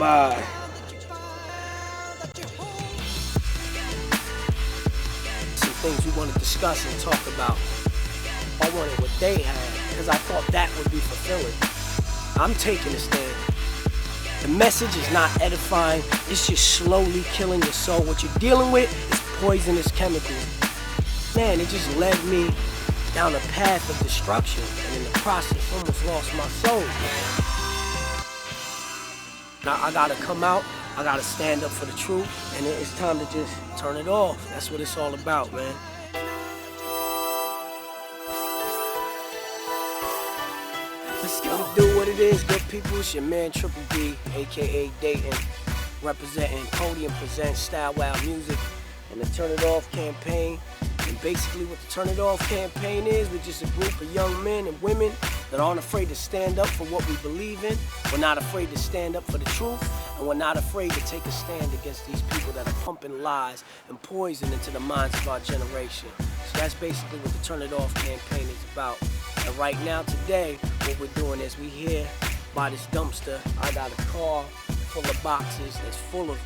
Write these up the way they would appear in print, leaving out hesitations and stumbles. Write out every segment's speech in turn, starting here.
Bye. Some things we want to discuss and talk about. I wanted what they had because I thought that would be fulfilling. I'm taking a stand. The message is not edifying, it's just slowly killing your soul. What you're dealing with is poisonous chemicals. Man, it just led me down a path of destruction, and in the process almost lost my soul. Now I gotta come out, I gotta stand up for the truth, and it's time to just turn it off. That's what it's all about, man. Let's go. Do what it is, good people. It's your man Triple B, aka Datin, representing Podium Presents Tee-Wyla Music and the Turn It Off campaign. And basically what the Turn It Off campaign is, we're just a group of young men and women that aren't afraid to stand up for what we believe in. We're not afraid to stand up for the truth, and we're not afraid to take a stand against these people that are pumping lies and poison into the minds of our generation. So that's basically what the Turn It Off campaign is about. And right now, today, what we're doing is we here by this dumpster. I got a car full of boxes that's full of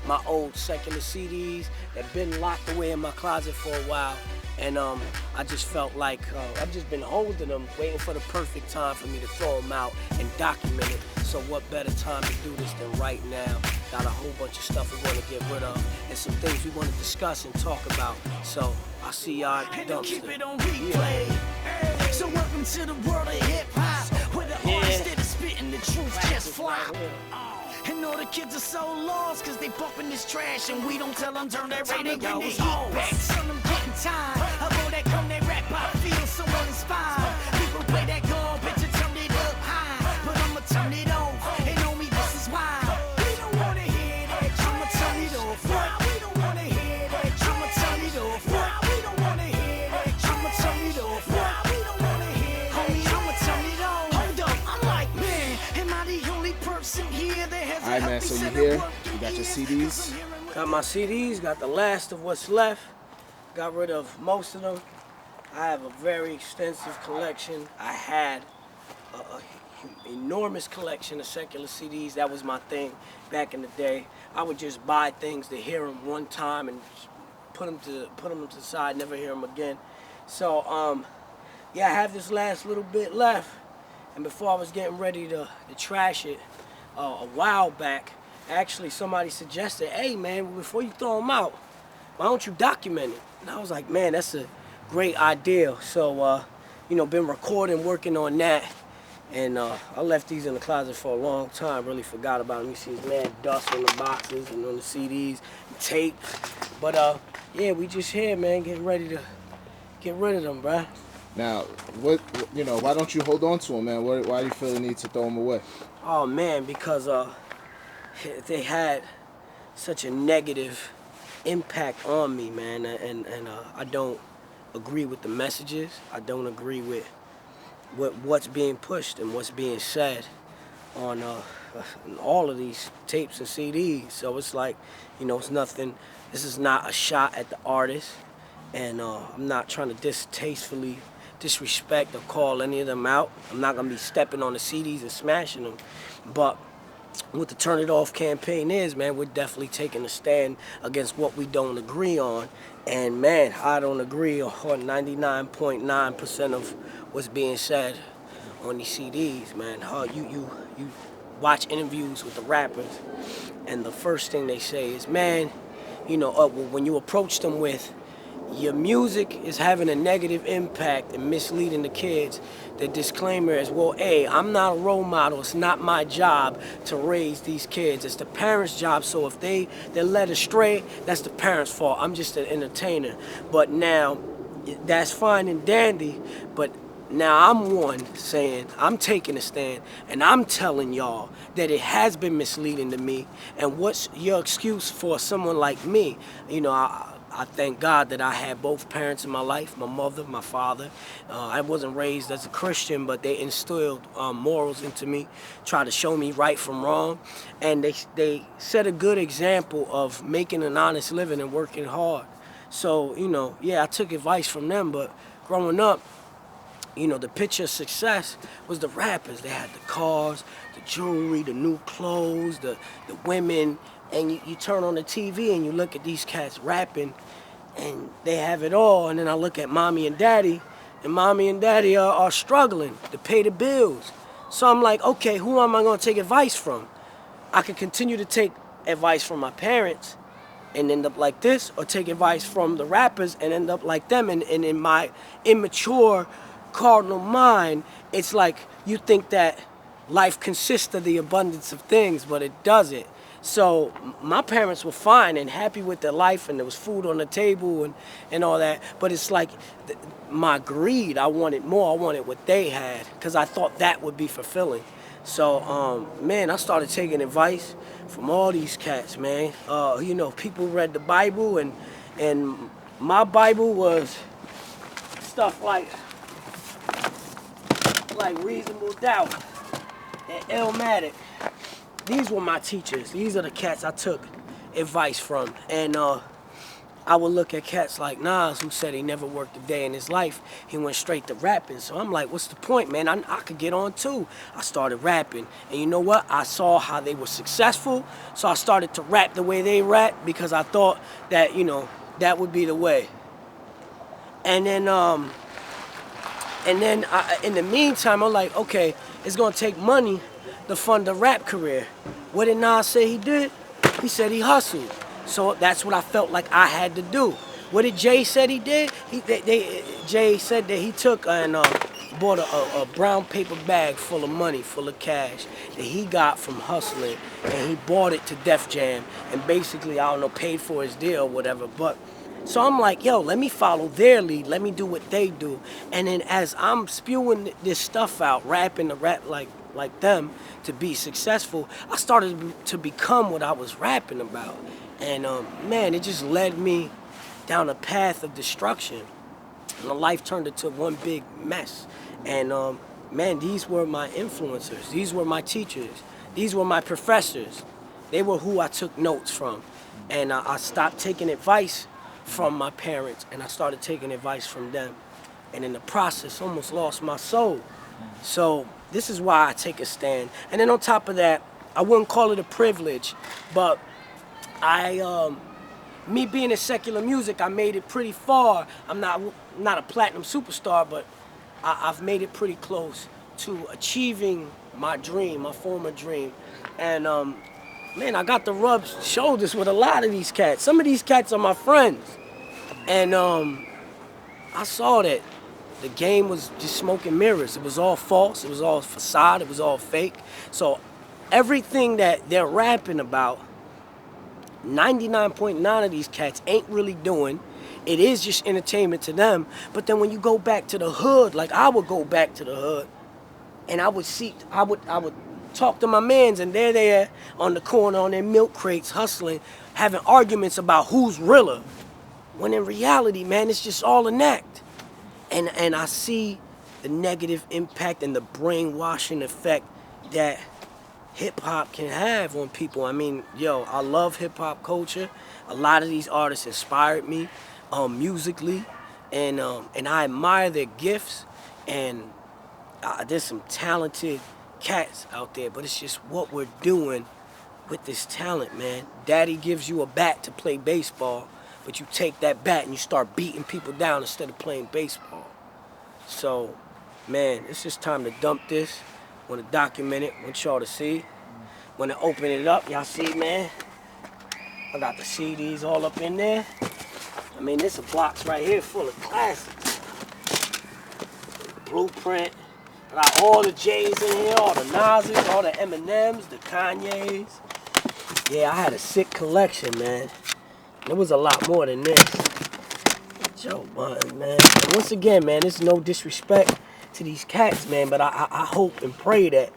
my old secular CDs that been locked away in my closet for a while. And I just felt like I've just been holding them, waiting for the perfect time for me to throw them out and document it. So what better time to do this than right now? Got a whole bunch of stuff we want to get rid of and some things we want to discuss and talk about. So I'll see y'all at the dumpster. Keep it on replay. Yeah. So welcome to the world of hip-hop, where the artists that are spitting the truth just flop. And all the kids are so lost cause they bumping this trash and we don't tell them turn that radios off. Some of them getting tired of all that come that rap I feel so uninspired. People play that garbage and turn it up high, but I'ma turn it off, and homie this is why. We don't wanna hear that, I'ma turn it off. We don't wanna hear that, I'ma turn it off. We don't wanna hear that, I'ma turn it off. We don't wanna hear that, homie, I'ma turn it off. Hold up, I'm like, man, am I the only person here that has? Alright man, so you here, you got your CDs? Got my CDs, got the last of what's left. Got rid of most of them. I have a very extensive collection. I had an enormous collection of secular CDs. That was my thing back in the day. I would just buy things to hear them one time and put them to the side, never hear them again. So yeah, I have this last little bit left. And before I was getting ready to trash it, a while back, actually somebody suggested, hey man, before you throw them out, why don't you document it? And I was like, man, that's a great idea. So, you know, been recording, working on that. And I left these in the closet for a long time, really forgot about them. You see this mad dust on the boxes and on the CDs, and tape. But yeah, we just here, man, getting ready to get rid of them, bruh. Now, what, you know, why don't you hold on to them, man? Why do you feel the need to throw them away? Oh man, because they had such a negative impact on me, man, and I don't agree with the messages. I don't agree with what's being pushed and what's being said on all of these tapes and CDs. So it's like, you know, it's nothing. This is not a shot at the artist, and I'm not trying to distastefully disrespect or call any of them out. I'm not gonna be stepping on the CDs and smashing them, but what the Turn It Off campaign is, man, we're definitely taking a stand against what we don't agree on. And man, I don't agree on 99.9% of what's being said on these CDs, man. You watch interviews with the rappers, and the first thing they say is, man, you know, when you approach them with, your music is having a negative impact and misleading the kids, the disclaimer is, well, hey, I'm not a role model. It's not my job to raise these kids. It's the parents' job. So if they're led astray, that's the parents' fault. I'm just an entertainer. But now, that's fine and dandy, but now I'm one saying, I'm taking a stand, and I'm telling y'all that it has been misleading to me. And what's your excuse for someone like me? You know, I thank God that I had both parents in my life, my mother, my father. I wasn't raised as a Christian, but they instilled morals into me, tried to show me right from wrong. And they set a good example of making an honest living and working hard. So, you know, yeah, I took advice from them, but growing up, you know, the picture of success was the rappers. They had the cars, the jewelry, the new clothes, the women. And you turn on the TV and you look at these cats rapping, and they have it all. And then I look at mommy and daddy, and mommy and daddy are struggling to pay the bills. So I'm like, okay, who am I going to take advice from? I could continue to take advice from my parents and end up like this, or take advice from the rappers and end up like them. And in my immature cardinal mind, it's like you think that life consists of the abundance of things, but it doesn't. So my parents were fine and happy with their life, and there was food on the table and all that. But it's like my greed, I wanted more. I wanted what they had because I thought that would be fulfilling. So, man, I started taking advice from all these cats, man. You know, people read the Bible, and my Bible was stuff like Reasonable Doubt and Illmatic. These were my teachers. These are the cats I took advice from. And I would look at cats like Nas, who said he never worked a day in his life. He went straight to rapping. So I'm like, what's the point, man? I could get on too. I started rapping. And you know what? I saw how they were successful. So I started to rap the way they rap because I thought that, you know, that would be the way. And then in the meantime, I'm like, okay, it's going to take money to fund a rap career. What did Nas say he did? He said he hustled. So that's what I felt like I had to do. What did Jay said he did? Jay said that he took and bought a brown paper bag full of money, full of cash that he got from hustling, and he bought it to Def Jam and basically, I don't know, paid for his deal or whatever. But so I'm like, yo, let me follow their lead. Let me do what they do. And then as I'm spewing this stuff out, rapping the rap like them to be successful, I started to become what I was rapping about. And man, it just led me down a path of destruction. And life turned into one big mess. And man, these were my influencers. These were my teachers. These were my professors. They were who I took notes from. And I stopped taking advice from my parents, and I started taking advice from them. And in the process, almost lost my soul. So this is why I take a stand. And then on top of that, I wouldn't call it a privilege, but me being in secular music, I made it pretty far. I'm not a platinum superstar, but I've made it pretty close to achieving my dream, my former dream. And man, I got to rub shoulders with a lot of these cats. Some of these cats are my friends. And I saw that the game was just smoke and mirrors. It was all false. It was all facade. It was all fake. So everything that they're rapping about, 99.9 of these cats ain't really doing. It is just entertainment to them. But then when you go back to the hood, like I would go back to the hood, and I would talk to my mans, and they're there on the corner on their milk crates hustling, having arguments about who's realer. When in reality, man, it's just all an act. And I see the negative impact and the brainwashing effect that hip-hop can have on people. I mean, yo, I love hip-hop culture. A lot of these artists inspired me musically, and I admire their gifts, and there's some talented cats out there, but it's just what we're doing with this talent, man. Daddy gives you a bat to play baseball, but you take that bat and you start beating people down instead of playing baseball. So, man, it's just time to dump this. Want to document it, want y'all to see. Want to open it up, y'all see, man. I got the CDs all up in there. I mean, this a box right here full of classics. Blueprint. I got all the J's in here, all the Nas's, all the Eminems, the Kanye's. Yeah, I had a sick collection, man. There was a lot more than this. Joe Budden, man. And once again, man, there's no disrespect to these cats, man, but I hope and pray that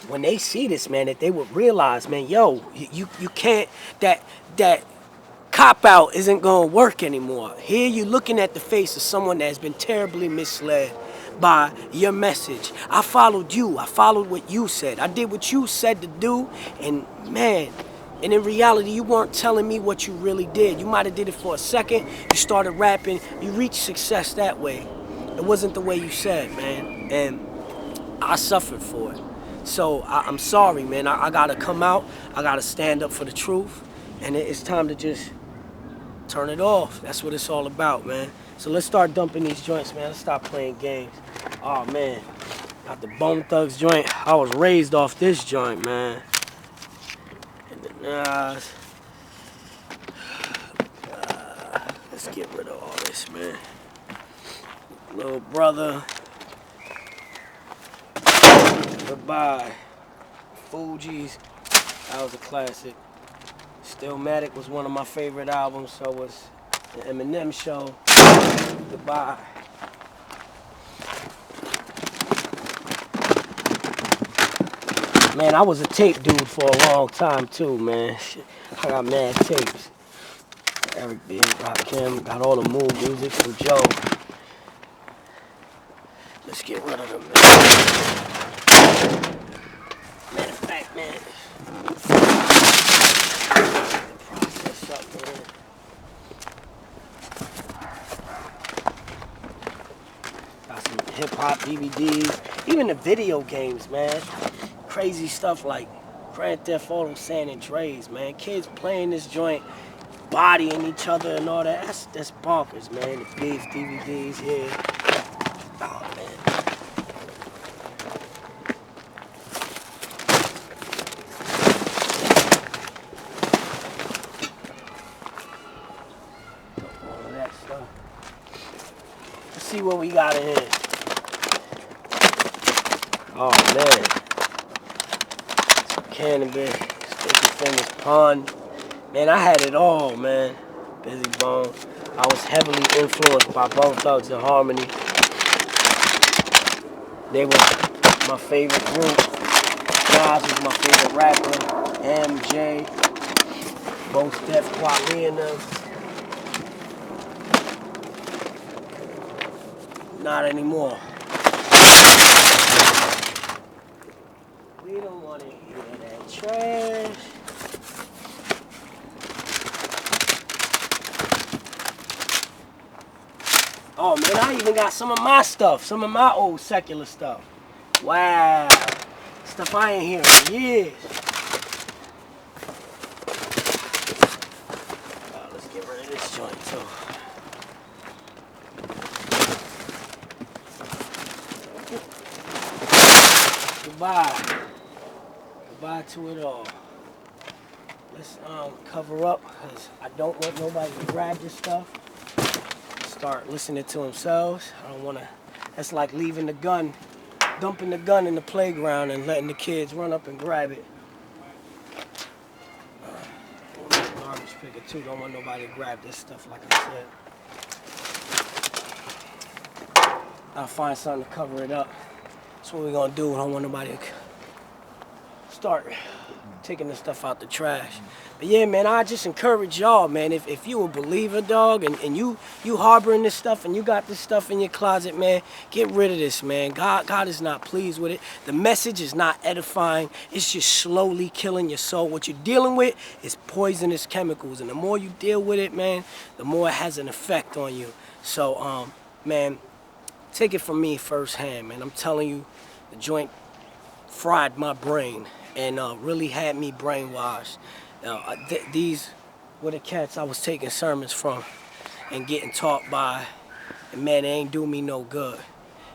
when they see this, man, that they would realize, man, yo, you can't, that cop-out isn't gonna work anymore. Here you're looking at the face of someone that has been terribly misled by your message. I followed you. I followed what you said. I did what you said to do, and man, and in reality, you weren't telling me what you really did. You might have did it for a second. You started rapping. You reached success that way. It wasn't the way you said, man. And I suffered for it. So I'm sorry, man. I gotta come out. I gotta stand up for the truth. And it's time to just turn it off. That's what it's all about, man. So let's start dumping these joints, man. Let's stop playing games. Oh, man. Got the Bone Thugs joint. I was raised off this joint, man. And the Nas. Let's get rid of all this, man. Little brother. Goodbye. Fugees. That was a classic. Stillmatic was one of my favorite albums. So was the Eminem Show. Goodbye. Man, I was a tape dude for a long time too, man. Shit, I got mad tapes. Eric B, Rakim, got all the Move music from Joe. Let's get rid of them, man. Matter of fact, man. Process up, man. Got some hip hop DVDs, even the video games, man. Crazy stuff like Grand Theft Auto San Andreas, man. Kids playing this joint, bodying each other and all that. That's bonkers, man. The bigs, DVDs, yeah. Oh, man. All of that stuff. Let's see what we got in here. Oh, man. Cannabis, Sticky Fingers, Pun. Man, I had it all, man. Busy Bone. I was heavily influenced by Bone Thugs and Harmony. They were my favorite group. Nas was my favorite rapper. MJ, Mos Def, Kweli and them. Not anymore. We don't want to hear that trash. Oh man, I even got some of my stuff, some of my old secular stuff. Wow. Stuff I ain't hearing in years. Oh, let's get rid of this joint too. Goodbye. Goodbye to it all. Let's cover up because I don't want nobody to grab this stuff. Start listening to themselves. I don't want to. That's like leaving the gun, dumping the gun in the playground and letting the kids run up and grab it. Garbage picker too. Don't want nobody to grab this stuff, like I said. I'll find something to cover it up. That's what we're gonna do. I don't want nobody to start taking the stuff out the trash. But yeah, man, I just encourage y'all, man, if you a believer, dog, and you harboring this stuff and you got this stuff in your closet, man, get rid of this, man. God is not pleased with it. The message is not edifying. It's just slowly killing your soul. What you're dealing with is poisonous chemicals, and the more you deal with it, man, the more it has an effect on you. So, man, take it from me firsthand, man. I'm telling you, the joint fried my brain and really had me brainwashed. These were the cats I was taking sermons from and getting taught by, and man, they ain't do me no good.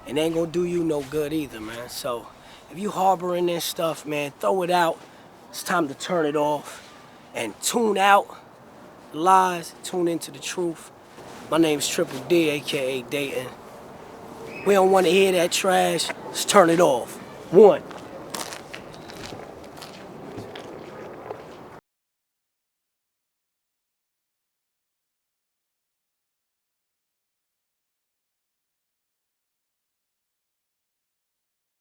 And they ain't gonna do you no good either, man. So if you harboring this stuff, man, throw it out. It's time to turn it off and tune out the lies, tune into the truth. My name's Triple D, aka Datin. We don't want to hear that trash. Let's turn it off. 1.